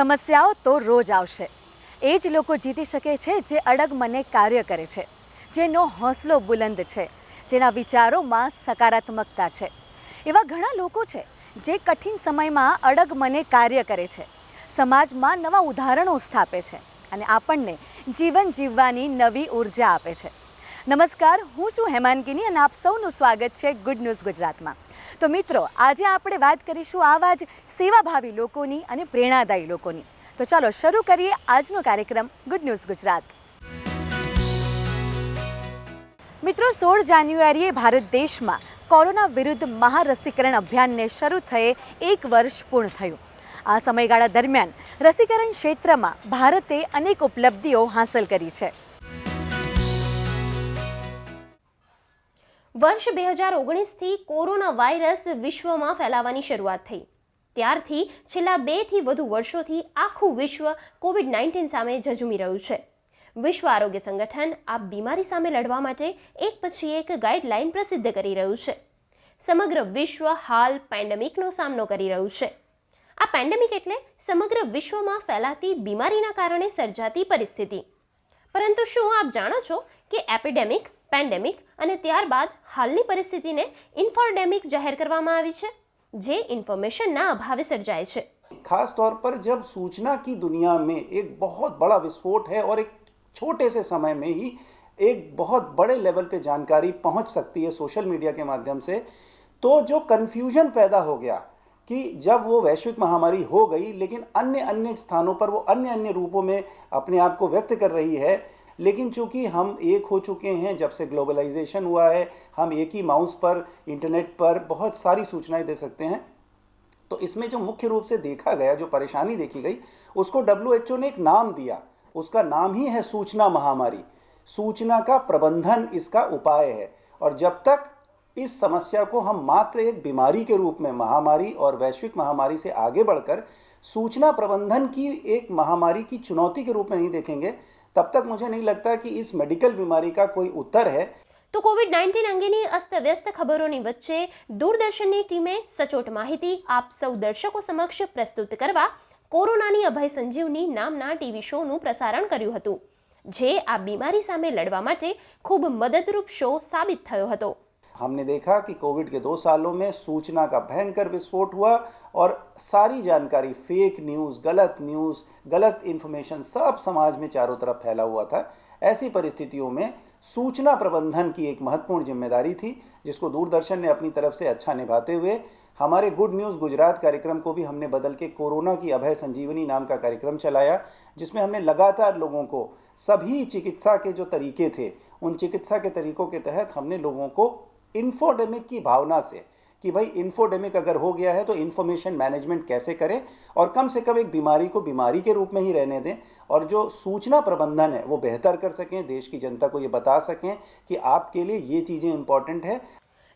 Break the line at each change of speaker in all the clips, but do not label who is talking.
સમસ્યાઓ તો રોજ આવશે, એ જ લોકો જીતી શકે છે જે અડગ મને કાર્ય કરે છે, જેનો હૌસલો બુલંદ છે, જેના વિચારોમાં સકારાત્મકતા છે. એવા ઘણા લોકો છે જે કઠિન સમયમાં અડગ મને કાર્ય કરે છે, સમાજમાં નવા ઉદાહરણો સ્થાપે છે અને આપણને જીવન જીવવાની નવી ઉર્જા આપે છે. નમસ્કાર, હું છું હેમાંગિની અને આપ સૌનું સ્વાગત છે ગુડ ન્યૂઝ ગુજરાતમાં. તો મિત્રો, આજે આપણે વાત કરીશું આવા જ સેવાભાવી લોકોની અને પ્રેરણાદાયી લોકોની. તો ચાલો શરૂ કરીએ આજનો કાર્યક્રમ ગુડ ન્યૂઝ ગુજરાત. મિત્રો, 16 જાન્યુઆરીએ ભારત દેશમાં કોરોના વિરુદ્ધ મહારસીકરણ અભિયાનને શરૂ થયે 1 વર્ષ પૂર્ણ થયું. આ સમયગાળા દરમિયાન રસીકરણ ક્ષેત્રમાં ભારતે અનેક ઉપલબ્ધિઓ હાંસલ કરી છે.
વર્ષ 2019થી કોરોના વાયરસ વિશ્વમાં ફેલાવાની શરૂઆત થઈ. ત્યારથી છેલ્લા 2 થી વધુ વર્ષોથી આખું વિશ્વ કોવિડ-19 સામે ઝઝૂમી રહ્યું છે. વિશ્વ આરોગ્ય સંગઠન આ બીમારી સામે લડવા માટે એક પછી એક ગાઈડલાઈન પ્રસિદ્ધ કરી રહ્યું છે. સમગ્ર વિશ્વ હાલ પેન્ડેમિકનો સામનો કરી રહ્યું છે. આ પેન્ડેમિક એટલે સમગ્ર વિશ્વમાં ફેલાતી બીમારીના કારણે સર્જાતી પરિસ્થિતિ. પરંતુ શું આપ જાણો છો કે એપિડેમિક, પેન્ડેમિક અને ત્યારબાદ હાલની પરિસ્થિતિને ઇન્ફોडेमिक जाहिर કરવામાં આવી છે, જે ઇન્ફોર્મેશનના અભાવે સર્જાય છે.
खास तौर पर जब सूचना की दुनिया में एक बहुत बड़ा विस्फोट है और एक छोटे से समय में ही एक बहुत बड़े लेवल पे जानकारी पहुंच सकती है सोशल मीडिया के माध्यम से, तो जो कन्फ्यूजन पैदा हो गया कि जब वो वैश्विक महामारी हो गई लेकिन अन्य स्थानों पर वो अन्य रूपों में अपने आप को व्यक्त कर रही है, लेकिन चूंकि हम एक हो चुके हैं, जब से ग्लोबलाइजेशन हुआ है हम एक ही माउस पर इंटरनेट पर बहुत सारी सूचनाएं दे सकते हैं. तो इसमें जो मुख्य रूप से देखा गया, जो परेशानी देखी गई, उसको WHO ने एक नाम दिया. उसका नाम ही है सूचना महामारी. सूचना का प्रबंधन इसका उपाय है. और जब तक इस समस्या को हम मात्र एक बीमारी के रूप में, महामारी और वैश्विक महामारी से आगे बढ़कर सूचना प्रबंधन की एक महामारी की चुनौती के रूप में नहीं देखेंगे, तब तक मुझे नहीं लगता कि इस मेडिकल बीमारी का कोई उत्तर है.
તો કોવિડ-19 અંગેની અસ્તવ્યસ્ત ખબરોની વચ્ચે દૂરદર્શનની ટીમે સચોટ માહિતી આપ સૌ દર્શકો સમક્ષ પ્રસ્તુત કરવા કોરોનાની અભય સંજીવની નામના ટીવી શોનું પ્રસારણ કર્યું હતું, જે આ બીમારી સામે લડવા માટે ખૂબ મદદરૂપ શો સાબિત થયો હતો.
हमने देखा कि कोविड के 2 सालों में सूचना का भयंकर विस्फोट हुआ और सारी जानकारी, फेक न्यूज़, गलत इन्फॉर्मेशन सब समाज में चारों तरफ फैला हुआ था. ऐसी परिस्थितियों में सूचना प्रबंधन की एक महत्वपूर्ण जिम्मेदारी थी, जिसको दूरदर्शन ने अपनी तरफ से अच्छा निभाते हुए हमारे गुड न्यूज़ गुजरात कार्यक्रम को भी हमने बदल के कोरोना की अभय संजीवनी नाम का कार्यक्रम चलाया, जिसमें हमने लगातार लोगों को सभी चिकित्सा के जो तरीके थे, उन चिकित्सा के तरीकों के तहत हमने लोगों को इन्फोडेमिक की भावना से कि भाई इन्फोडेमिक अगर हो गया है तो इन्फॉर्मेशन मैनेजमेंट कैसे करें और कम से कम एक बीमारी को बीमारी के रूप में ही रहने दें, और जो सूचना प्रबंधन है वो बेहतर कर सकें, देश की जनता को ये बता सकें कि आपके लिए ये चीज़ें इम्पोर्टेंट है.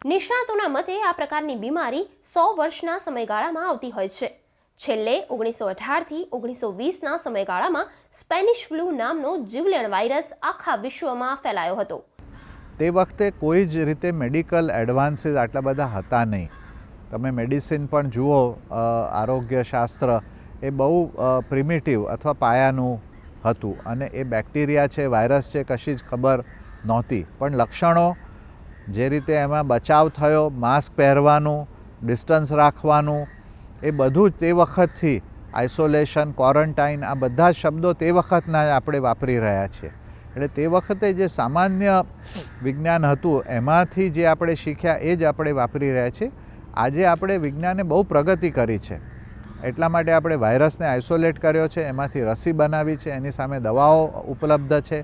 નિષ્ણાતોના મતે આ પ્રકારની બીમારી 100 વર્ષના સમયગાળામાં આવતી હોય છે. છેલ્લે 1918 થી 1920ના સમયગાળામાં સ્પેનિશ ફ્લૂ નામનો જીવલેણ વાયરસ આખા વિશ્વમાં ફેલાયો હતો.
તે વખતે કોઈ જ રીતે મેડિકલ એડવાન્સીસ આટલા બધા હતા નહીં. તમે મેડિસિન પણ જુઓ, આરોગ્યશાસ્ત્ર એ બહુ પ્રિમિટિવ અથવા પાયાનું હતું અને એ બેક્ટેરિયા છે, વાયરસ છે, કશી જ ખબર નહોતી. પણ લક્ષણો જે રીતે એમાં બચાવ થયો, માસ્ક પહેરવાનું, ડિસ્ટન્સ રાખવાનું, એ બધું જ તે વખતથી, આઇસોલેશન, ક્વોરન્ટાઇન, આ બધા શબ્દો તે વખતના આપણે વાપરી રહ્યા છીએ. એટલે તે વખતે જે સામાન્ય વિજ્ઞાન હતું એમાંથી જે આપણે શીખ્યા એ જ આપણે વાપરી રહ્યા છીએ. આજે આપણે વિજ્ઞાને બહુ પ્રગતિ કરી છે, એટલા માટે આપણે વાયરસને આઇસોલેટ કર્યો છે, એમાંથી રસી બનાવી છે, એની સામે દવાઓ ઉપલબ્ધ છે,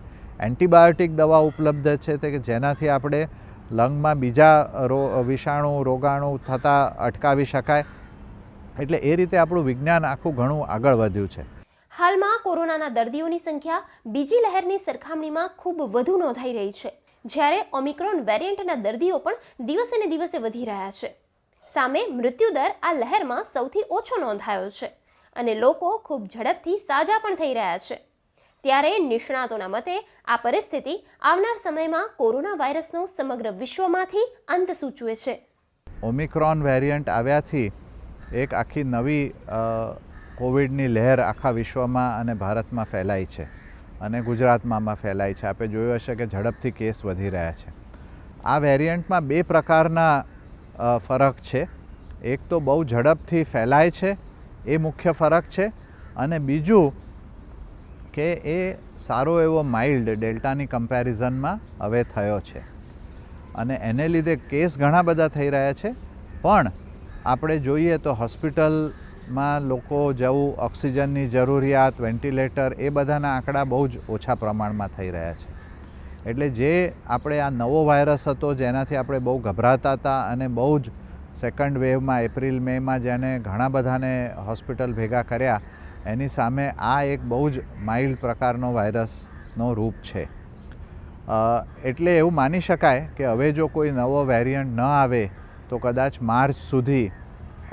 એન્ટીબાયોટિક દવા ઉપલબ્ધ છે, કે જેનાથી આપણે લંગમાં બીજા વિષાણુ, રોગાણુ થતાં અટકાવી શકાય. એટલે એ રીતે આપણું વિજ્ઞાન આખું ઘણું આગળ વધ્યું છે.
હાલમાં કોરોનાના દર્દીઓની સંખ્યા બીજી લહેરની સરખામણીમાં ખૂબ વધુ નોંધાઈ રહી છે, જ્યારે ઓમિક્રોન વેરિયન્ટના દર્દીઓ પણ દિવસે ને દિવસે વધી રહ્યા છે. સામે મૃત્યુદર આ લહેરમાં સૌથી ઓછો નોંધાયો છે અને લોકો ખૂબ ઝડપથી સાજા પણ થઈ રહ્યા છે. ત્યારે નિષ્ણાતોના મતે આ પરિસ્થિતિ આવનાર સમયમાં કોરોના વાયરસનો સમગ્ર વિશ્વમાંથી અંત સૂચવે છે.
ઓમિક્રોન વેરિયન્ટ આવ્યાથી એક આખી નવી કોવિડની લહેર આખા વિશ્વમાં અને ભારતમાં ફેલાઈ છે અને ગુજરાતમાં ફેલાઈ છે. આપણે જોયું હશે કે ઝડપથી કેસ વધી રહ્યા છે. આ વેરિયન્ટમાં બે પ્રકારના ફરક છે. એક તો બહુ ઝડપથી ફેલાય છે એ મુખ્ય ફરક છે, અને બીજું કે એ સારો એવો માઇલ્ડ ડેલ્ટાની કમ્પેરિઝનમાં હવે થયો છે અને એને લીધે કેસ ઘણા બધા થઈ રહ્યા છે. પણ આપણે જોઈએ તો હોસ્પિટલમાં લોકો જવું, ઓક્સિજનની જરૂરિયાત, વેન્ટિલેટર, એ બધાના આંકડા બહુ જ ઓછા પ્રમાણમાં થઈ રહ્યા છે. એટલે જે આપણે આ નવો વાયરસ હતો જેનાથી આપણે બહુ ગભરાતા હતા અને બહુ જ સેકન્ડ વેવમાં એપ્રિલ મેમાં જેને ઘણા બધાને હોસ્પિટલ ભેગા કર્યા, એની સામે આ એક બહુ જ માઇલ્ડ પ્રકારનો વાયરસનો રૂપ છે. એટલે એવું માની શકાય કે હવે જો કોઈ નવો વેરિયન્ટ ન આવે તો કદાચ માર્ચ સુધી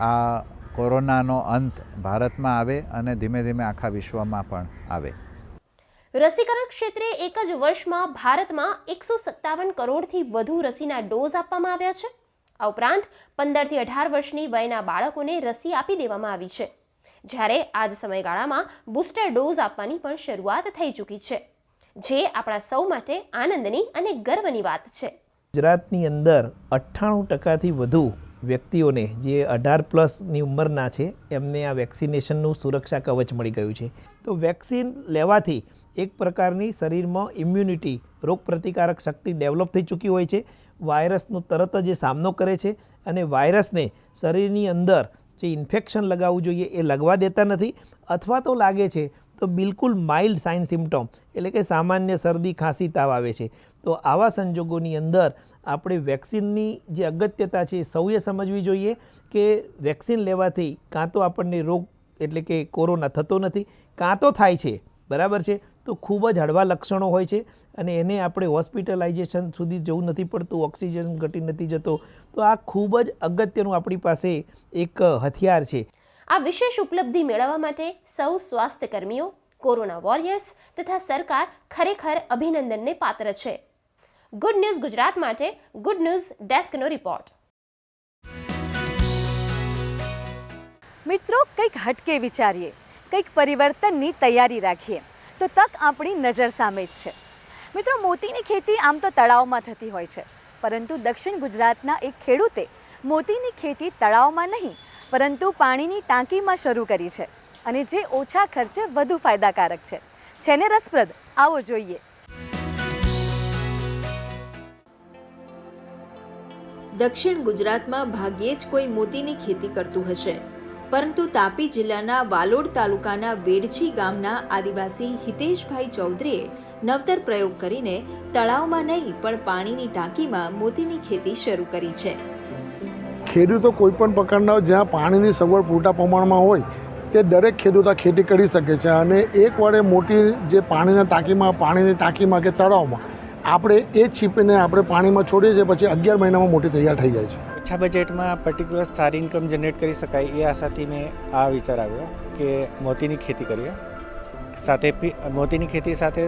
આ કોરોનાનો અંત ભારતમાં આવે અને ધીમે ધીમે આખા વિશ્વમાં પણ આવે.
રસીકરણ ક્ષેત્રે એક જ વર્ષમાં ભારતમાં 157 કરોડથી વધુ રસીના ડોઝ આપવામાં આવ્યા છે. આ ઉપરાંત 15 થી 18 વર્ષની વયના બાળકોને રસી આપી દેવામાં આવી છે, જ્યારે આ જ સમયગાળામાં બૂસ્ટર ડોઝ આપવાની પણ શરૂઆત થઈ ચૂકી છે, જે આપણા સૌ માટે આનંદની અને ગર્વની વાત છે.
ગુજરાતની અંદર 98%થી વધુ વ્યક્તિઓને જે 18+ ઉંમરના છે એમને આ વેક્સિનેશનનું સુરક્ષા કવચ મળી ગયું છે. તો વેક્સિન લેવાથી એક પ્રકારની શરીરમાં ઇમ્યુનિટી, રોગપ્રતિકારક શક્તિ ડેવલપ થઈ ચૂકી હોય છે. વાયરસનો તરત જ સામનો કરે છે અને વાયરસને શરીરની અંદર જે ઇન્ફેક્શન લગાવવું જોઈએ એ લગવા દેતા નથી, અથવા તો લાગે છે તો બિલકુલ માઇલ્ડ સાઇન સિમ્ટોમ એટલે કે સામાન્ય શરદી, ખાંસી, તાવ આવે છે. તો આવા સંજોગોની અંદર આપણે વેક્સિનની જે અગત્યતા છે સૌએ સમજવી જોઈએ કે વેક્સિન લેવાથી કાં તો આપણને રોગ એટલે કે કોરોના થતો નથી, કાં તો થાય છે, બરાબર છે, તો ખૂબ જ હળવા લક્ષણો હોય છે અને એને આપણે હોસ્પિટલાઇઝેશન સુધી જવું નથી પડતું, ઓક્સિજન ઘટી નથી જતો. તો આ ખૂબ જ અગત્યનું આપણી પાસે એક હથિયાર છે.
આ વિશેષ ઉપલબ્ધિ મેળવવા માટે સૌ સ્વાસ્થ્યકર્મીઓ, કોરોના વોરિયર્સ તથા સરકાર ખરેખર અભિનંદનને પાત્ર છે. ગુડ ન્યૂઝ ગુજરાત માટે ગુડ ન્યૂઝ ડેસ્કનો રિપોર્ટ.
મિત્રો, કંઈક હટકે વિચારીએ, કંઈક પરિવર્તનની તૈયારી રાખીએ તો તક આપણી નજર સામે જ છે. મિત્રો, મોતીની ખેતી આમ તો તળાવમાં થતી હોય છે, પરંતુ દક્ષિણ ગુજરાતના એક ખેડૂતે મોતીની ખેતી તળાવમાં નહીં પરંતુ પાણીની ટાંકીમાં શરૂ કરી છે, અને જે ઓછા ખર્ચે વધુ ફાયદાકારક છે. છે ને રસપ્રદ? આવો જોઈએ.
દક્ષિણ ગુજરાતમાં ભાગ્યે જ કોઈ મોતીની ખેતી કરતું હશે, પરંતુ તાપી જિલ્લાના વાલોડ તાલુકાના વેડછી ગામના આદિવાસી હિતેશભાઈ ચૌધરીએ નવતર પ્રયોગ કરીને તળાવમાં નહીં પણ પાણીની ટાંકીમાં મોતીની ખેતી શરૂ કરી છે.
ખેડૂતો કોઈ પણ પ્રકારના જ્યાં પાણીની સગવડ પૂરતા પ્રમાણમાં હોય તે દરેક ખેડૂત આ ખેતી કરી શકે છે, અને એકવારે મોટી જે પાણીની ટાંકીમાં કે તળાવમાં આપણે એ છીપીને આપણે પાણીમાં છોડીએ છીએ, પછી 11 મહિનામાં મોટી તૈયાર થઈ જાય છે.
ઓછા બજેટમાં પર્ટિક્યુલર સારી ઇન્કમ જનરેટ કરી શકાય એ આશાથી મેં આ વિચાર આવ્યો કે મોતીની ખેતી કરીએ. સાથે મોતીની ખેતી સાથે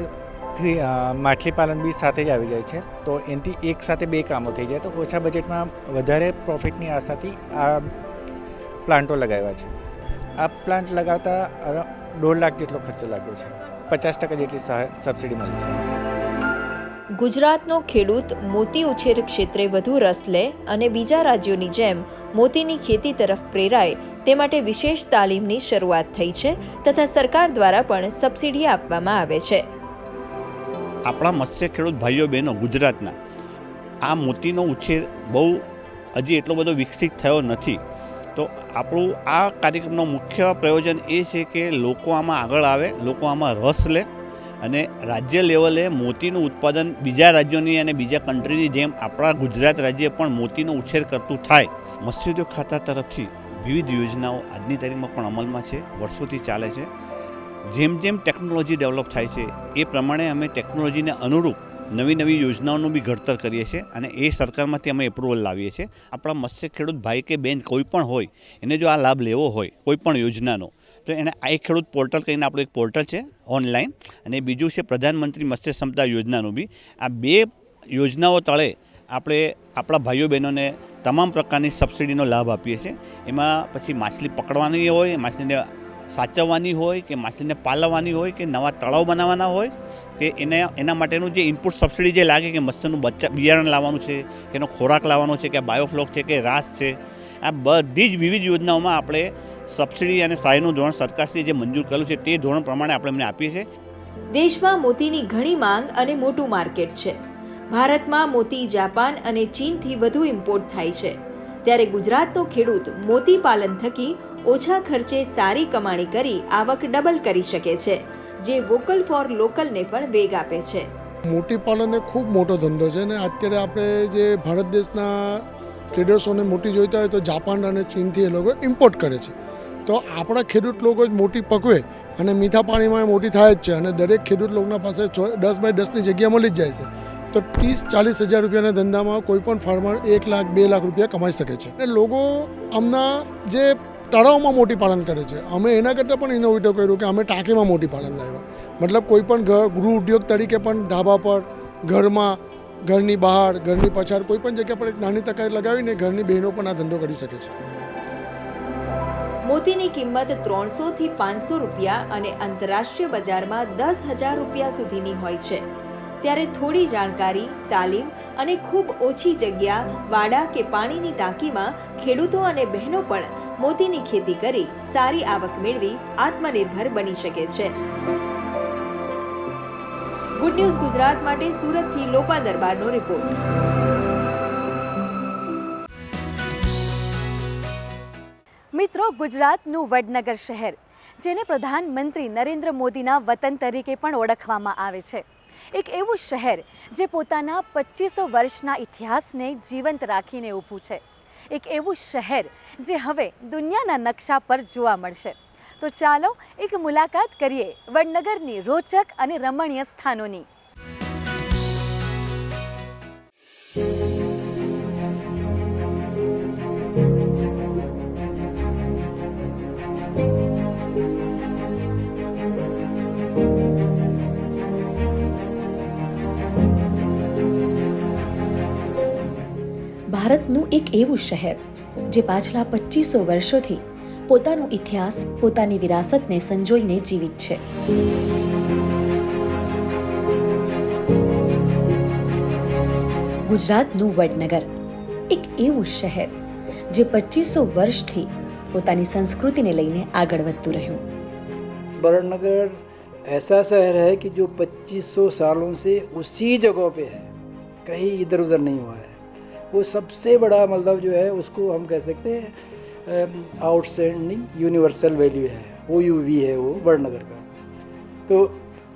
માછલી પાલન બી સાથે જ આવી જાય છે, તો એનાથી એક સાથે બે કામો થઈ જાય. તો ઓછા બજેટમાં વધારે પ્રોફિટની આશાથી આ પ્લાન્ટો લગાવ્યા છે. આ પ્લાન્ટ લગાવતા 1.5 લાખ જેટલો ખર્ચો લાગ્યો છે. 50% જેટલી સબસિડી મળી છે.
ગુજરાતનો ખેડૂત મોતી ઉછેર ક્ષેત્રે વધુ રસ લે અને બીજા રાજ્યોની જેમ મોતીની ખેતી તરફ પ્રેરાય તે માટે વિશેષ તાલીમની શરૂઆત થઈ છે તથા સરકાર દ્વારા પણ સબસિડી આપવામાં આવે છે.
આપણા મત્સ્ય ખેડૂત ભાઈઓ બહેનો ગુજરાતના આ મોતીનો ઉછેર બહુ હજી એટલો બધો વિકસિત થયો નથી. તો આપણું આ કાર્યક્રમનો મુખ્ય પ્રયોજન એ છે કે લોકો આમાં આગળ આવે, લોકો આમાં રસ લે અને રાજ્ય લેવલે મોતીનું ઉત્પાદન બીજા રાજ્યોની અને બીજા કન્ટ્રીની જેમ આપણા ગુજરાત રાજ્ય પણ મોતીનો ઉછેર કરતું થાય. મત્સ્યોદ્યોગ ખાતા તરફથી વિવિધ યોજનાઓ આજની તારીખમાં પણ અમલમાં છે, વર્ષોથી ચાલે છે. જેમ જેમ ટેકનોલોજી ડેવલપ થાય છે એ પ્રમાણે અમે ટેકનોલોજીને અનુરૂપ નવી નવી યોજનાઓનું બી ઘડતર કરીએ છીએ અને એ સરકારમાંથી અમે એપ્રુવલ લાવીએ છીએ. આપણા મત્સ્ય ખેડૂત ભાઈ કે બહેન કોઈ પણ હોય એને જો આ લાભ લેવો હોય કોઈ પણ યોજનાનો, તો એને આ એક ખેડૂત પોર્ટલ કહીને આપણું એક પોર્ટલ છે ઓનલાઈન, અને બીજું છે પ્રધાનમંત્રી મત્સ્ય સંપદા યોજનાનું બી. આ બે યોજનાઓ તળે આપણે આપણા ભાઈઓ બહેનોને તમામ પ્રકારની સબસિડીનો લાભ આપીએ છીએ. એમાં પછી માછલી પકડવાની હોય, માછલીને સાચવવાની હોય કે માછલીને પાલવવાની હોય કે નવા તળાવ બનાવવાના હોય કે એના માટેનું જે ઇનપુટ સબસિડી જે લાગે કે મત્સ્યનું બિયારણ લાવવાનું છે કે એનો ખોરાક લાવવાનો છે કે બાયોફ્લોક છે કે રાસ છે, આ બધી જ વિવિધ યોજનાઓમાં આપણે સબસિડી અને સહાયનું ધોરણ સરકારશ્રીએ જે મંજૂર કરેલું છે તે ધોરણ પ્રમાણે આપણે એમને આપીએ છીએ.
દેશમાં મોતીની ઘણી માંગ અને મોટું માર્કેટ છે. ભારતમાં મોતી જાપાન અને ચીનથી વધુ ઇમ્પોર્ટ થાય છે, ત્યારે ગુજરાતનો ખેડૂત મોતી પાલન થકી ઓછા ખર્ચે સારી કમાણી કરી આવક ડબલ કરી શકે છે, જે વોકલ ફોર લોકલને પણ વેગ આપે છે.
મોતી પાલન એ ખૂબ મોટો ધંધો છે ને અત્યારે આપણે જે ભારત દેશના ટ્રેડર્સોને મોટી જોઈતા હોય તો જાપાન અને ચીનથી એ લોકો ઇમ્પોર્ટ કરે છે. તો આપણા ખેડૂત લોકો જ મોટી પકવે અને મીઠા પાણીમાં મોટી થાય જ છે અને દરેક ખેડૂત લોકોના પાસે 10 બાય 10ની જગ્યા મળી જ જાય છે. તો 30-40 હજાર રૂપિયાના ધંધામાં કોઈ પણ ફાર્મર 1 લાખ 2 લાખ રૂપિયા કમાઈ શકે છે. અને લોકો આમના જે તળાવમાં મોટી પાલન કરે છે, અમે એના કરતાં પણ ઇનોવેટિવ કર્યું કે અમે ટાંકીમાં મોટી પાલન લાવ્યા. મતલબ કોઈ પણ ગૃહ ઉદ્યોગ તરીકે પણ ઢાબા પર, ઘરમાં, ઘરની બહાર, ઘરની પછાડ કોઈ પણ જગ્યા પર એક નાની તકાઈ લગાવીને ઘરની બહેનો પણ આ ધંધો કરી શકે છે.
મોતીની કિંમત 300 થી 500 રૂપિયા અને આંતરરાષ્ટ્રીય બજારમાં 10,000 રૂપિયા સુધીની હોય છે. ત્યારે થોડી જાણકારી, તાલીમ અને ખૂબ ઓછી જગ્યા, વાડા કે પાણીની ટાંકીમાં ખેડૂતો અને બહેનો પણ મોતીની ખેતી કરી સારી આવક મેળવી આત્મનિર્ભર બની શકે છે. ગુડ ન્યૂઝ ગુજરાત માટે સુરતથી લોપા દરબારનો રિપોર્ટ.
મિત્રો, ગુજરાતનું વડનગર શહેર, જેને પ્રધાનમંત્રી નરેન્દ્ર મોદીના વતન તરીકે પણ ઓળખવામાં આવે છે, એક એવું શહેર જે પોતાના 2500 વર્ષના ઇતિહાસને જીવંત રાખીને ઊભું છે. એક એવું શહેર જે હવે દુનિયાના નકશા પર જોવા મળશે. તો ચાલો એક મુલાકાત કરીએ વડનગરની રોચક અને રમણીય સ્થાનોની.
ભારતનું એક એવું શહેર જે પાછલા 2500 વર્ષોથી પોતાનો ઇતિહાસ, પોતાની વિરાસતને સંજોઈને જીવિત છે. ગુજરાતનું વડનગર એક એવું શહેર જે 2500 વર્ષથી પોતાની સંસ્કૃતિને લઈને આગળ વધતું રહ્યું.
वड़नगर ऐसा शहर है कि जो 2500 सालों से उसी जगह पे है, कहीं इधर उधर नहीं हुआ है. वो सबसे बड़ा मतलब जो है उसको हम कह सकते हैं आउटस्टैंडिंग यूनिवर्सल वैल्यू है, OUV है वो वड़नगर का. तो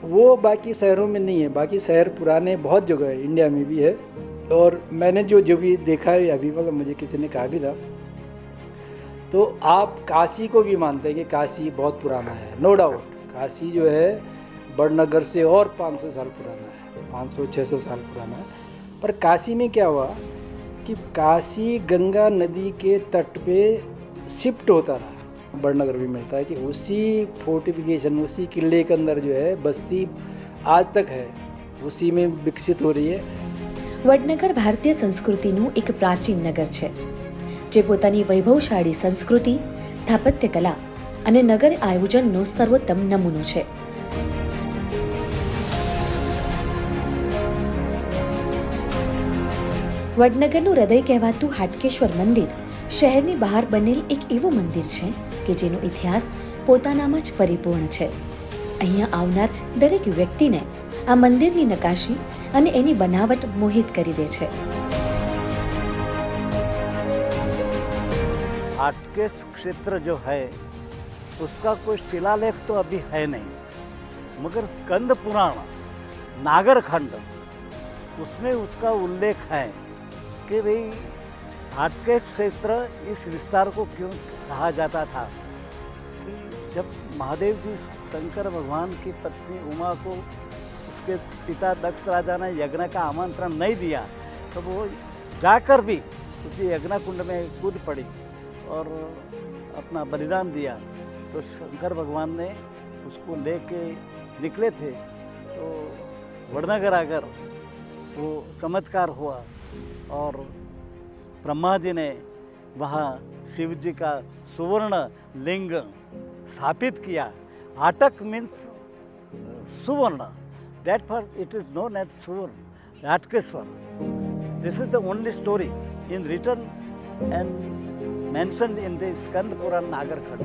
वो बाकी शहरों में नहीं है. बाकी शहर पुराने बहुत जगह है, इंडिया में भी है. और मैंने जो भी देखा है अभी, मतलब मुझे किसी ने कहा भी था, तो आप काशी को भी मानते हैं कि काशी बहुत पुराना है. नो डाउट काशी जो है वड़नगर से और 500 साल पुराना है, 500-600 साल पुराना है. पर काशी में क्या हुआ कि काशी गंगा नदी के तट पे शिफ्ट होता रहा. वड़नगर भी मिलता है कि उसी फोर्टिफिकेशन, उसी किले के अंदर जो है बस्ती आज तक है, उसी में विकसित हो रही है.
વડનગર ભારતીય સંસ્કૃતિનું એક પ્રાચીન નગર છે, જે પોતાની વૈભવશાળી સંસ્કૃતિ, સ્થાપત્ય કલા અને નગર આયોજનનો સર્વોત્તમ નમૂનો છે. વડનગરનું હૃદય કહેવાતું હાટકેશ્વર મંદિર શહેરની બહાર બનેલ એક એવું મંદિર છે કે જેનો ઇતિહાસ પોતાનામાં જ પરિપૂર્ણ છે. અહીંયા આવનાર દરેક વ્યક્તિને આ મંદિરની નકાશી અને એની બનાવટ મોહિત કરી દે છે.
हाटकेश क्षेत्र जो है उसका कोई शिलालेख तो अभी है नहीं, मगर स्कंद पुराण नागरखंड उसमें उसका उल्लेख है कि भाई हाटकेश क्षेत्र इस विस्तार को क्यों कहा जाता था कि जब महादेव जी शंकर भगवान की पत्नी उमा को उसके पिता दक्ष राजा ने यज्ञ का आमंत्रण नहीं दिया तो वो जाकर भी उसी यज्ञ कुंड में कूद पड़ी और अपना बलिदान दिया. तो शंकर भगवान ने उसको लेके निकले थे, तो वड़नगर आकर वो चमत्कार हुआ और ब्रह्मा जी ने वहाँ शिव जी का सुवर्ण लिंग स्थापित किया. हाटक मीन्स सुवर्ण. That for it is known as Suvarna, Hatkeshwar. This is the only story in written and mentioned in the Skand Puran Nagarkhand.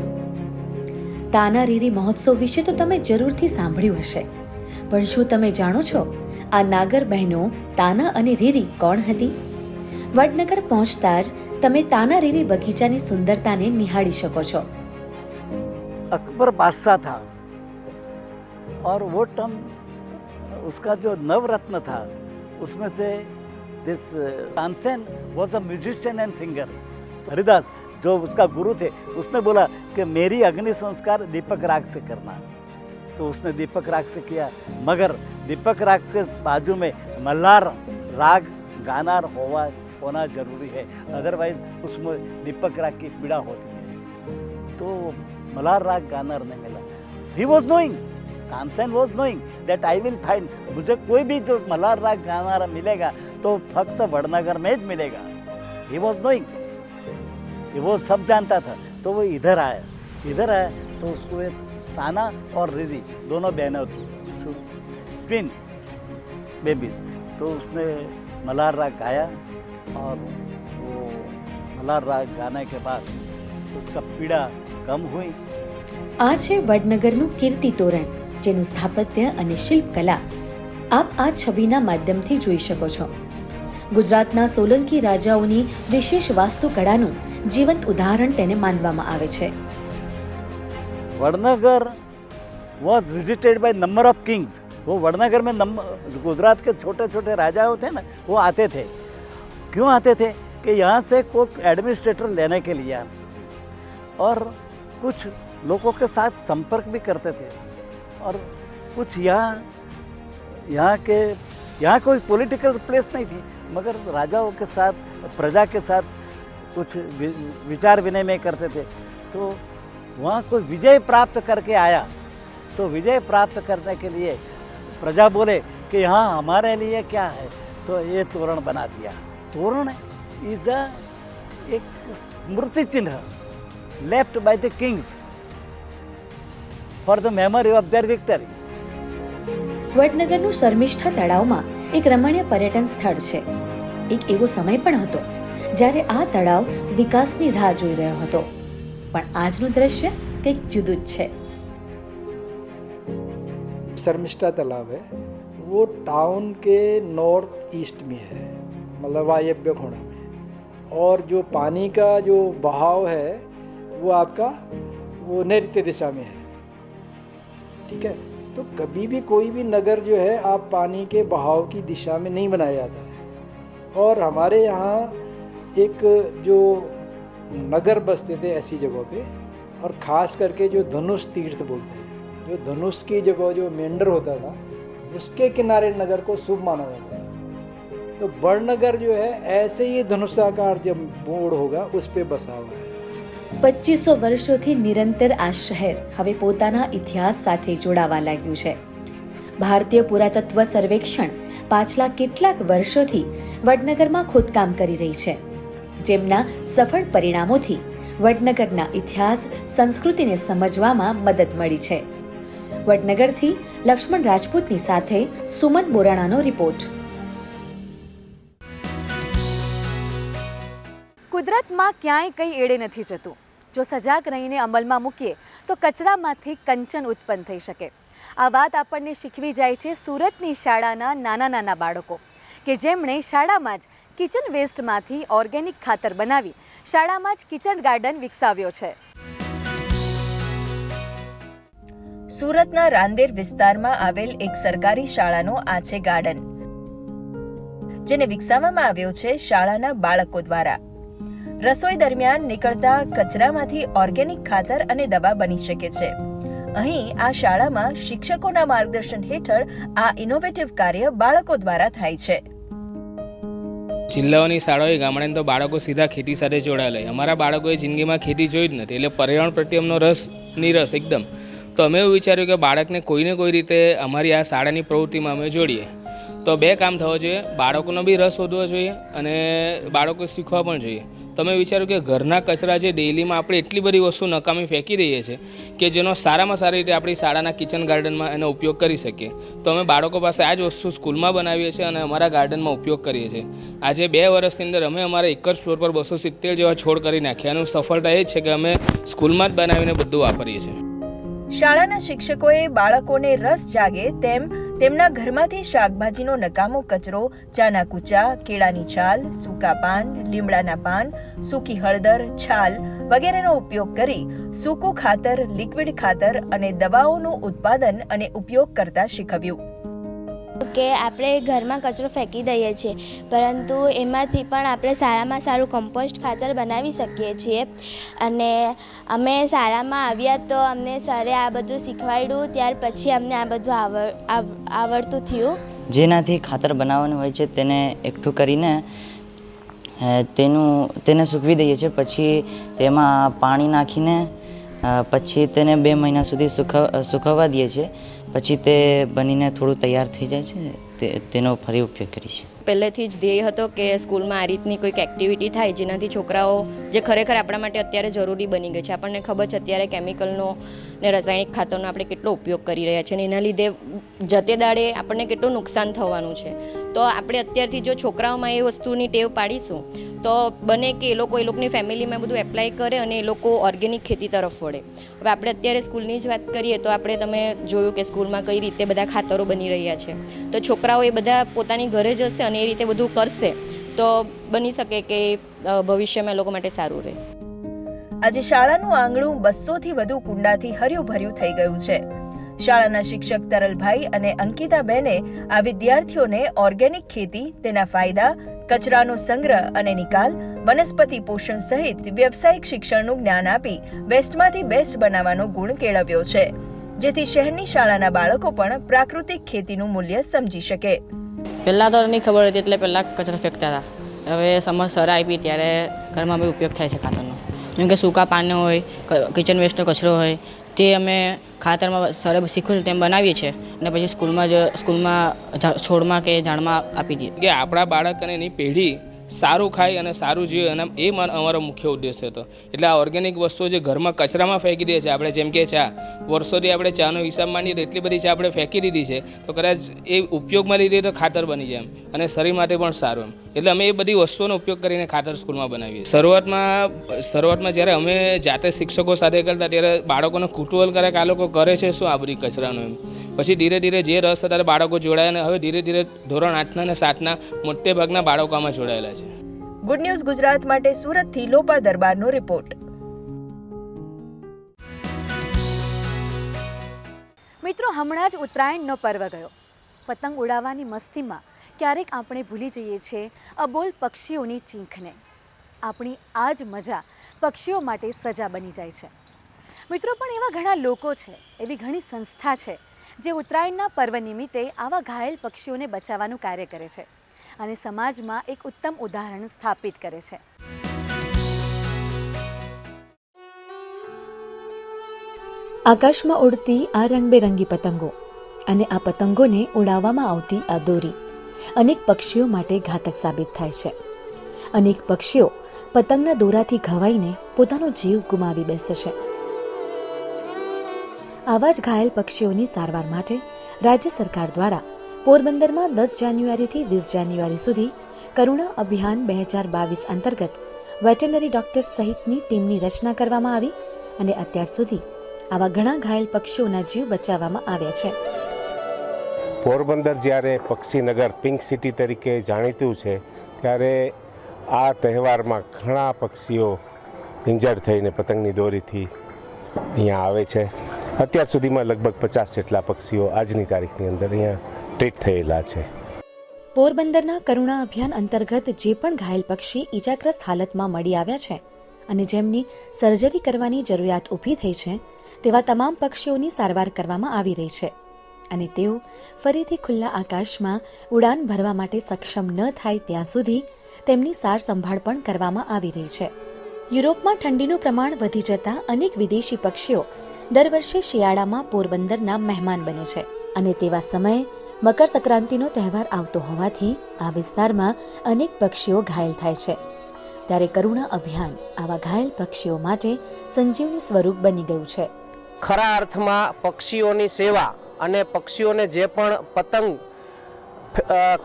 Tana Riri મહોત્સવ વિશે તો તમે જરૂરથી સાંભળ્યું હશે, પણ શું તમે જાણો છો આ નાગર બહેનો તાના અને રીરી કોણ હતી? વડનગર પહોંચતા જ તમે તાના રીરી બગીચાની સુંદરતાને નિહાળી શકો છો.
अकबर बादशाह था और वो टर्म उसका जो नवरत्न था उसमें से this Tansen was a musician and singer. Haridas जो उसका गुरु थे उसने बोला कि मेरी अग्नि संस्कार दीपक राग से करना, तो उसने दीपक राग से किया. मगर दीपक राग के बाजू में मल्हार राग गानार होना जरूरी है, अदरवाइज उसमें दीपक राग की पीड़ा होती है. तो मल्हार राग गानार नहीं मिला. He was knowing, Tansen was knowing that I will find, मुझे कोई भी जो मल्हार राग गानार मिलेगा तो फक्त वडनगर में ही मिलेगा. ही वॉज नोइंग, वो सब जानता था. तो वो इधर आया तो उसको ताना और रिरी दोनों बहनों थी, ट्विन बेबीज. तो उसने मल्हार राग गाया और वो मल्हार राग गाने के बाद उसका पीड़ा कम हुई.
આ છે વડનગરનું કીર્તિ તોરણ, જેનું સ્થાપત્ય અને શિલ્પકલા આપ આ છબીના માધ્યમથી જોઈ શકો છો. ગુજરાતના સોલંકી રાજાઓની વિશેષ વાસ્તુકળાનું જીવંત ઉદાહરણ તેને માનવામાં આવે છે.
Vadnagar was visited by number of Kings. वो वडनगर में गुजरात के छोटे छोटे राजाओं थे ना, वो आते थे. क्यों आते थे? कि यहाँ से कोई एडमिनिस्ट्रेटर लेने के लिए, और कुछ लोगों के साथ संपर्क भी करते थे. और कुछ यहाँ कोई पॉलिटिकल प्लेस नहीं थी, मगर राजाओं के साथ प्रजा के साथ कुछ विचार विनिमय करते थे. तो वहाँ कोई विजय प्राप्त करके आया, तो विजय प्राप्त करने के लिए प्रजा बोले कि यहाँ हमारे लिए क्या है, तो ये तोरण बना दिया. तोरण इज एक स्मृति चिन्ह left by the kings for the memory of their victory.
વડનગરનું શર્મિષ્ઠા તળાવમાં એક રમણીય પર્યટન સ્થળ છે. એક એવો સમય પણ હતો જ્યારે આ તળાવ વિકાસની રાહ જોઈ રહ્યો હતો, પણ આજનું દ્રશ્ય કંઈક જુદું જ છે.
शर्मिष्ठा तालाब है, वो टाउन के नॉर्थ ईस्ट में है, मतलब वायव्य कोना में. और जो पानी का जो बहाव है वो आपका वो नैऋत्य दिशा में है. ठीक है, तो कभी भी कोई भी नगर जो है आप पानी के बहाव की दिशा में नहीं बनाया जाता है. और हमारे यहाँ एक जो नगर बसते थे ऐसी जगहों पे, और ख़ास करके जो धनुष तीर्थ बोलते हैं, जो धनुष की जगह जो मेंढर होता था उसके किनारे नगर को शुभ माना जाता है. तो वडनगर जो है ऐसे ही धनुषाकार जब बोर्ड होगा उस पे बसा हुआ है.
2500 વર્ષોથી નિરંતર આ શહેર હવે પોતાના ઇતિહાસ સાથે જોડાવા લાગ્યું છે. ભારતીય પુરાતત્વ સર્વેક્ષણ પાછલા કેટલાક વર્ષોથી વડનગરમાં ખોદકામ કરી રહી છે, જેમના સફળ પરિણામોથી વડનગરના ઇતિહાસ સંસ્કૃતિને સમજવામાં મદદ મળી છે. વડનગરથી લક્ષ્મણ રાજપૂતની સાથે સુમન બોરાણાનો રિપોર્ટ.
કુદરતમાં ક્યાંય કંઈ એડે નથી જતું. જો સજાગ રહીને અમલમાં મૂકીએ તો કચરામાંથી કંચન ઉત્પન્ન થઈ શકે. આ વાત આપણને શીખવી જાય છે સુરતની શાળાના નાના બાળકો, કે જેમણે શાળામાં જ કિચન વેસ્ટમાંથી ઓર્ગેનિક ખાતર બનાવી શાળામાં જ કિચન ગાર્ડન વિકસાવ્યો છે.
સુરતના રાંદેર વિસ્તારમાં આવેલ એક સરકારી શાળાનો આ છે ગાર્ડન, જેને વિકસાવવામાં આવ્યો છે શાળાના બાળકો દ્વારા. રસોઈ દરમિયાન નીકળતા કચરામાંથી ઓર્ગેનિક ખાતર અને દવા બની શકે છે. અહીં આ શાળામાં શિક્ષકોના માર્ગદર્શન હેઠળ આ ઇનોવેટિવ કાર્ય બાળકો દ્વારા થાય છે.
જિલ્લાઓની શાળાઓએ ગામડાની તો બાળકો સીધા ખેતી સાથે જોડાયેલા. અમારા બાળકોએ જિંદગીમાં ખેતી જોઈ જ નથી, એટલે પર્યાવરણ પ્રત્યે એમનો રસ એકદમ. તો અમે એવું વિચાર્યું કે બાળકને કોઈને કોઈ રીતે અમારી આ શાળાની પ્રવૃત્તિમાં અમે જોડીએ. તો બે કામ થવા જોઈએ, બાળકોનો બી રસ વધવો જોઈએ અને બાળકો શીખવા પણ જોઈએ. તમે વિચારો કે ઘરના કચરા જે ડેઈલીમાં આપણે એટલી બધી વસ્તુ નકામી ફેંકી રહીએ છીએ કે જેનો સારામાં સારી રીતે આપણી શાળાના કિચન ગાર્ડનમાં એનો ઉપયોગ કરી શકીએ. તો અમે બાળકો પાસે આ જ વસ્તુ સ્કૂલમાં બનાવીએ છીએ અને અમારા ગાર્ડનમાં ઉપયોગ કરીએ છીએ. આજે 2 વર્ષની અંદર અમે અમારા એક જ ફ્લોર પર 270 જેવા છોડ કરી નાખ્યા. અને સફળતા એ જ છે કે અમે સ્કૂલમાં જ બનાવીને બધું વાપરીએ છીએ.
શાળાના શિક્ષકોએ બાળકોને રસ જાગે તેમ તેમના ઘરમાંથી શાકભાજીનો નકામો કચરો, ચાના કૂચા, કેળાની છાલ, સૂકા પાન, લીમડાના પાન, સૂકી હળદર, છાલ વગેરેનો ઉપયોગ કરી સૂકું ખાતર, લિક્વિડ ખાતર અને દવાઓનું ઉત્પાદન અને ઉપયોગ કરતા શીખવ્યું.
કે આપણે ઘરમાં કચરો ફેંકી દઈએ છીએ, પરંતુ એમાંથી પણ આપણે સારામાં સારું કમ્પોસ્ટ ખાતર બનાવી શકીએ છીએ. અને અમે શાળામાં આવ્યા તો અમને સરે આ બધું શીખવાડ્યું, ત્યાર પછી અમને આ બધું આવડતું થયું.
જેનાથી ખાતર બનાવવાનું હોય છે તેને એકઠું કરીને તેને સૂકવી દઈએ છીએ. પછી તેમાં પાણી નાખીને પછી તેને 2 મહિના સુધી સુકવવા દઈએ છીએ. પછી તે બનીને થોડું તૈયાર થઈ જાય છે, તેનો ફરી ઉપયોગ કરીશું.
પહેલેથી જ ધ્યેય હતો કે સ્કૂલમાં આ રીતની કોઈક એક્ટિવિટી થાય જેનાથી છોકરાઓ, જે ખરેખર આપણા માટે અત્યારે જરૂરી બની ગઈ છે, આપણને ખબર છે અત્યારે કેમિકલનો ને રાસાયણિક ખાતરનો આપણે કેટલો ઉપયોગ કરી રહ્યા છીએ અને એના લીધે જતે દાડે આપણને કેટલું નુકસાન થવાનું છે. તો આપણે અત્યારથી જો છોકરાઓમાં એ વસ્તુની ટેવ પાડીશું તો બને કે એ લોકોની ફેમિલીમાં બધું એપ્લાય કરે અને એ લોકો ઓર્ગેનિક ખેતી તરફ વળે. હવે આપણે અત્યારે સ્કૂલની જ વાત કરીએ તો આપણે તમે જોયું કે સ્કૂલમાં કઈ રીતે બધા ખાતરો બની રહ્યા છે. તો છોકરાઓ એ બધા પોતાની ઘરે જશે અને એ રીતે બધું કરશે તો બની શકે કે ભવિષ્યમાં એ લોકો માટે સારું રહે.
આજે શાળાનું આંગણું 200થી વધુ કુંડાથી હર્યું ભર્યું થઈ ગયું છે. શાળાના શિક્ષક તરલભાઈ અને અંકિતાબેને આ વિદ્યાર્થીઓને ઓર્ગેનિક ખેતી, તેના ફાયદા, કચરાનો સંગ્રહ અને નિકાલ, વનસ્પતિ પોષણ સહિત વ્યવસાયિક શિક્ષણનું જ્ઞાન આપી વેસ્ટમાંથી બેસ્ટ બનાવવાનો ગુણ કેળવ્યો છે, જેથી શહેરની શાળાના બાળકો પણ પ્રાકૃતિક ખેતીનું મૂલ્ય સમજી શકે.
પહેલાં તો નહીં ખબર હતી એટલે પહેલાં કચરો ફેંકતા હતા. હવે સમજ સર આપી ત્યારે ઘરમાં બી ઉપયોગ થાય છે ખાતરનો. જેમ કે સૂકા પાન હોય, કિચન વેસ્ટનો કચરો હોય, તે અમે ખાતરમાં સરે શીખ્યું તેમ બનાવીએ છીએ અને પછી સ્કૂલમાં છોડમાં કે ઝાડમાં આપી દઈએ.
કે આપણા બાળક અને એની પેઢી સારું ખાય અને સારું જીવે, અને એ અમારો મુખ્ય ઉદ્દેશ હતો. એટલે આ ઓર્ગેનિક વસ્તુઓ જે ઘરમાં કચરામાં ફેંકી દઈએ છીએ આપણે, જેમ કે ચા, વર્ષોથી આપણે ચાનો હિસાબ માંડીએ તો એટલી બધી ચા આપણે ફેંકી દીધી છે, તો કદાચ એ ઉપયોગમાં લીધી તો ખાતર બની જાય એમ અને શરીર માટે પણ સારું એમ. એટલે અમે એ બધી વસ્તુઓનો ઉપયોગ કરીને ખાતર સ્કૂલમાં બનાવીએ. શરૂઆતમાં જ્યારે અમે જાતે શિક્ષકો સાથે કરતા ત્યારે બાળકોને કુતૂહલ કરે કે આ લોકો કરે છે શું આ બધી કચરાનું એમ. પછી ધીરે ધીરે જે રસ હતા બાળકો જોડાયા અને હવે ધીરે ધીરે ધોરણ 8ના અને 7ના મોટે ભાગના બાળકો આમાં જોડાયેલા છે.
ગુડ ન્યૂઝ ગુજરાત માટે સુરતથી લોપા દરબારનો રિપોર્ટ.
મિત્રો, હમણાં જ ઉત્તરાયણનો પર્વ ગયો. પતંગ ઉડાવવાની મસ્તીમાં ક્યારેક આપણે ભૂલી જઈએ છીએ અબોલ પક્ષીઓની ચીંખને. આપણી આ જ મજા પક્ષીઓ માટે સજા બની જાય છે. મિત્રો, પણ એવા ઘણા લોકો છે, એવી ઘણી સંસ્થા છે જે ઉત્તરાયણના પર્વ નિમિત્તે આવા ઘાયલ પક્ષીઓને બચાવવાનું કાર્ય કરે છે અને સમાજમાં એક ઉત્તમ ઉદાહરણ સ્થાપિત કરે છે.
આકાશમાં ઉડતી આ રંગબેરંગી પતંગો અને આ પતંગોને ઉડાવવામાં આવતી આ દોરી અનેક પક્ષીઓ માટે ઘાતક સાબિત થાય છે. અનેક પક્ષીઓ પતંગના દોરાથી ઘવાઈને પોતાનો જીવ ગુમાવી બેસે છે. આવા જ ઘાયલ પક્ષીઓની સારવાર માટે રાજ્ય સરકાર દ્વારા પોરબંદરમાં 10 જાન્યુઆરીથી 20 જાન્યુઆરી સુધી કરુણા અભિયાન 2022 અંતર્ગત વેટરનરી ડોક્ટર સહિતની ટીમની રચના કરવામાં આવી અને અત્યાર સુધી આવા ઘણા ઘાયલ પક્ષીઓના જીવ બચાવવામાં આવ્યા છે.
પોરબંદર જ્યારે પક્ષીનગર પિંક સિટી તરીકે જાણીતું છે, ત્યારે આ તહેવારમાં ઘણા પક્ષીઓ ઇન્જર્ડ થઈને પતંગની દોરીથી અહીંયા આવે છે. અત્યાર સુધીમાં લગભગ 50 જેટલા પક્ષીઓ આજની તારીખની અંદર અહીંયા ટ્રીટ થયેલા છે.
પોરબંદરના કરુણા અભિયાન અંતર્ગત જે પણ ઘાયલ પક્ષી ઈજાગ્રસ્ત હાલતમાં મળી આવ્યા છે અને જેમની સર્જરી કરવાની જરૂરિયાત ઊભી થઈ છે, તેવા તમામ પક્ષીઓની સારવાર કરવામાં આવી રહી છે અને તેઓ ફરીથી ખુલ્લા આકાશમાં ઉડાન ભરવા માટે સક્ષમ ન થાય ત્યાં સુધી તેમની સાર સંભાળ પણ કરવામાં આવી રહી છે. યુરોપમાં ઠંડીનું પ્રમાણ વધી જતા અનેક વિદેશી પક્ષીઓ દર વર્ષે શિયાળામાં પોરબંદરના મહેમાન બને છે અને તેવા સમયે મકર સંક્રાંતિનો તહેવાર આવતો હોવાથી આ વિસ્તારમાં અનેક પક્ષીઓ ઘાયલ થાય છે. ત્યારે કરુણા અભિયાન આવા ઘાયલ પક્ષીઓ માટે સંજીવની સ્વરૂપ બની ગયું છે.
ખરા અર્થમાં પક્ષીઓની સેવા અને પક્ષીઓને જે પણ પતંગ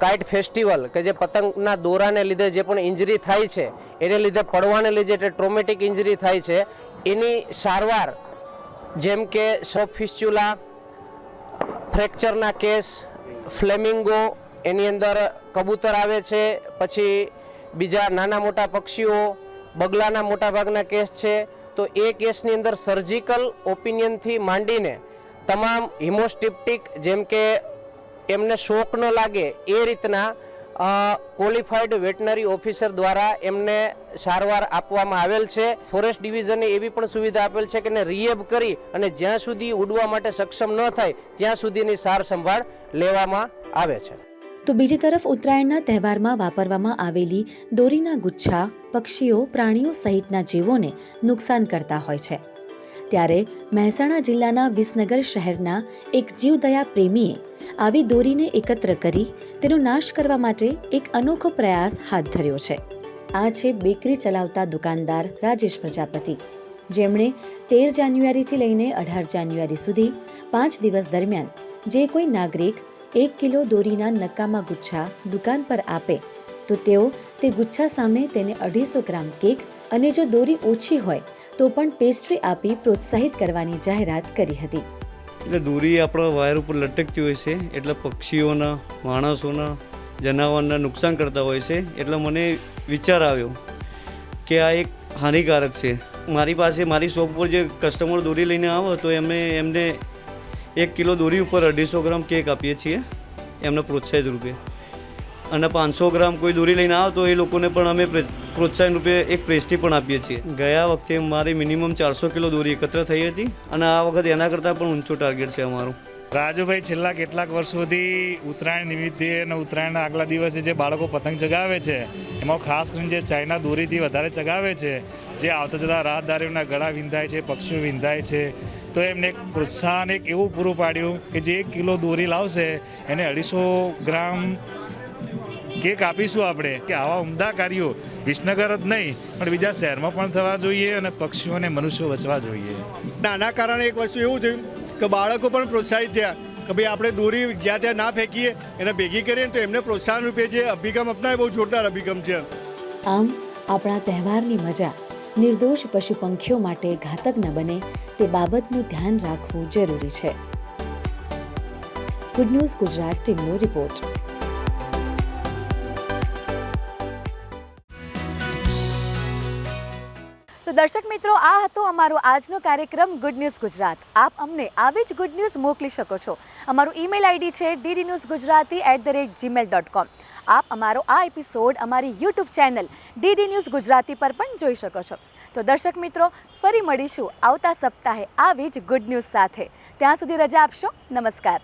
કાઇટ ફેસ્ટિવલ કે જે પતંગના દોરાને લીધે જે પણ ઇન્જરી થાય છે, એને લીધે પડવાને લીધે જે ટ્રોમેટિક ઇન્જરી થાય છે, એની સારવાર જેમ કે સબ ફિસ્ચ્યુલા, ફ્રેક્ચરના કેસ, ફ્લેમિંગો, એની અંદર કબૂતર આવે છે, પછી બીજા નાના મોટા પક્ષીઓ, બગલાના મોટાભાગના કેસ છે. તો એ કેસની અંદર સર્જિકલ ઓપિનિયનથી માંડીને તમામ હિમોસ્ટિપ્ટિક જેમ કે એમને શોક ન લાગે એ રીતના ક્વોલિફાઈડ વેટનરી ઓફિસર દ્વારા એમને સારવાર આપવામાં આવેલ છે. ફોરેસ્ટ ડિવિઝને એવી પણ સુવિધા આપેલ છે કે એને રિહેબ કરી અને જ્યાં સુધી ઉડવા માટે સક્ષમ ન થાય ત્યાં સુધીની સાર સંભાળ લેવામાં આવે છે.
તો બીજી તરફ ઉત્તરાયણના તહેવારમાં વાપરવામાં આવેલી દોરીના ગુચ્છા પક્ષીઓ, પ્રાણીઓ સહિતના જીવોને નુકસાન કરતા હોય છે. ત્યારે મહેસાણા જિલ્લાના વિસનગર શહેરના એક જીવદયા પ્રેમીએ આવી દોરીને એકત્ર કરી તેનો નાશ કરવા માટે એક અનોખો પ્રયાસ હાથ ધર્યો છે. આ છે બેકરી ચલાવતા દુકાનદાર રાજેશ પ્રજાપતિ, જેમણે 13 જાન્યુઆરીથી લઈને 18 જાન્યુઆરી સુધી 5 દિવસ દરમિયાન જે કોઈ નાગરિક 1 કિલો દોરીના નકામા ગુચ્છા દુકાન પર આપે તો તેઓ તે ગુચ્છા સામે તેને 250 ગ્રામ કેક અને જો દોરી ઓછી હોય તો પણ પેસ્ટ્રી આપી પ્રોત્સાહિત કરવાની જાહેરાત કરી હતી.
એટલે દોરી આપણા વાયર ઉપર લટકતી હોય છે, એટલે પક્ષીઓના, માણસોના, જનાવરના નુકસાન કરતા હોય છે. એટલે મને વિચાર આવ્યો કે આ એક હાનિકારક છે. મારી પાસે મારી શોપ પર જે કસ્ટમર દોરી લઈને આવે તો એમને 1 કિલો દોરી ઉપર 250 ગ્રામ કેક આપીએ છીએ એમને પ્રોત્સાહિત રૂપે, અને 500 ગ્રામ કોઈ દોરી લઈને આવે તો એ લોકોને પણ અમે પ્રોત્સાહન રૂપે એક પેસ્ટ્રી પણ આપીએ છીએ. ગયા વખતે મારી મિનિમમ 400 કિલો દોરી એકત્ર થઈ હતી અને આ વખતે એના કરતાં પણ ઊંચો ટાર્ગેટ છે અમારો.
રાજુભાઈ છેલ્લા કેટલાક વર્ષોથી ઉત્તરાયણ નિમિત્તે અને ઉત્તરાયણના આગલા દિવસે જે બાળકો પતંગ ચગાવે છે એમાં ખાસ કરીને જે ચાઇના દોરીથી વધારે ચગાવે છે, જે આવતા જતા રાહદારીઓના ગળા વિંધાય છે, પક્ષીઓ વિંધાય છે, તો એમને એક પ્રોત્સાહન એક એવું પૂરું પાડ્યું કે જે 1 કિલો દોરી લાવશે એને 250 ગ્રામ કેક આપીશું આપણે. કે આવા ઉમદા કાર્યો વિસનગર જ નહીં પણ બીજા શહેરમાં પણ થવા જોઈએ અને પક્ષીઓ અને મનુષ્યો બચવા જોઈએ.
આના કારણે એક વસ્તુ એવું થયું કે બાળકો પણ પ્રોત્સાહિત થયા કે ભાઈ આપણે દોરી જ્યાં ત્યાં ના ફેંકીએ, એને ભેગી કરીએ તો એમને પ્રોત્સાહન રૂપે જે અભિગમ અપનાવે બહુ જોરદાર અભિગમ છે.
આમ આપણા તહેવારની મજા નિર્દોષ પશુ પંખીઓ માટે ઘાતક ન બને તે બાબતનું ધ્યાન રાખવું જરૂરી છે. ગુડ ન્યૂઝ ગુજરાત ટીમનો રિપોર્ટ.
તો દર્શક મિત્રો, આ હતો અમારો આજનો કાર્યક્રમ ગુડ ન્યૂઝ ગુજરાત. આપ અમને આવી જ ગુડ ન્યૂઝ મોકલી શકો છો. અમારું ઈમેલ આઈડી છે ddnewsgujarati@gmail.com. આપ અમારો આ એપિસોડ અમારી YouTube channel DD news Gujarati પર પણ જોઈ શકો છો. તો દર્શક મિત્રો, ફરી મળીશું આવતા સપ્તાહે આવી જ ગુડ ન્યૂઝ સાથે. ત્યાં સુધી રજા આપશો. નમસ્કાર.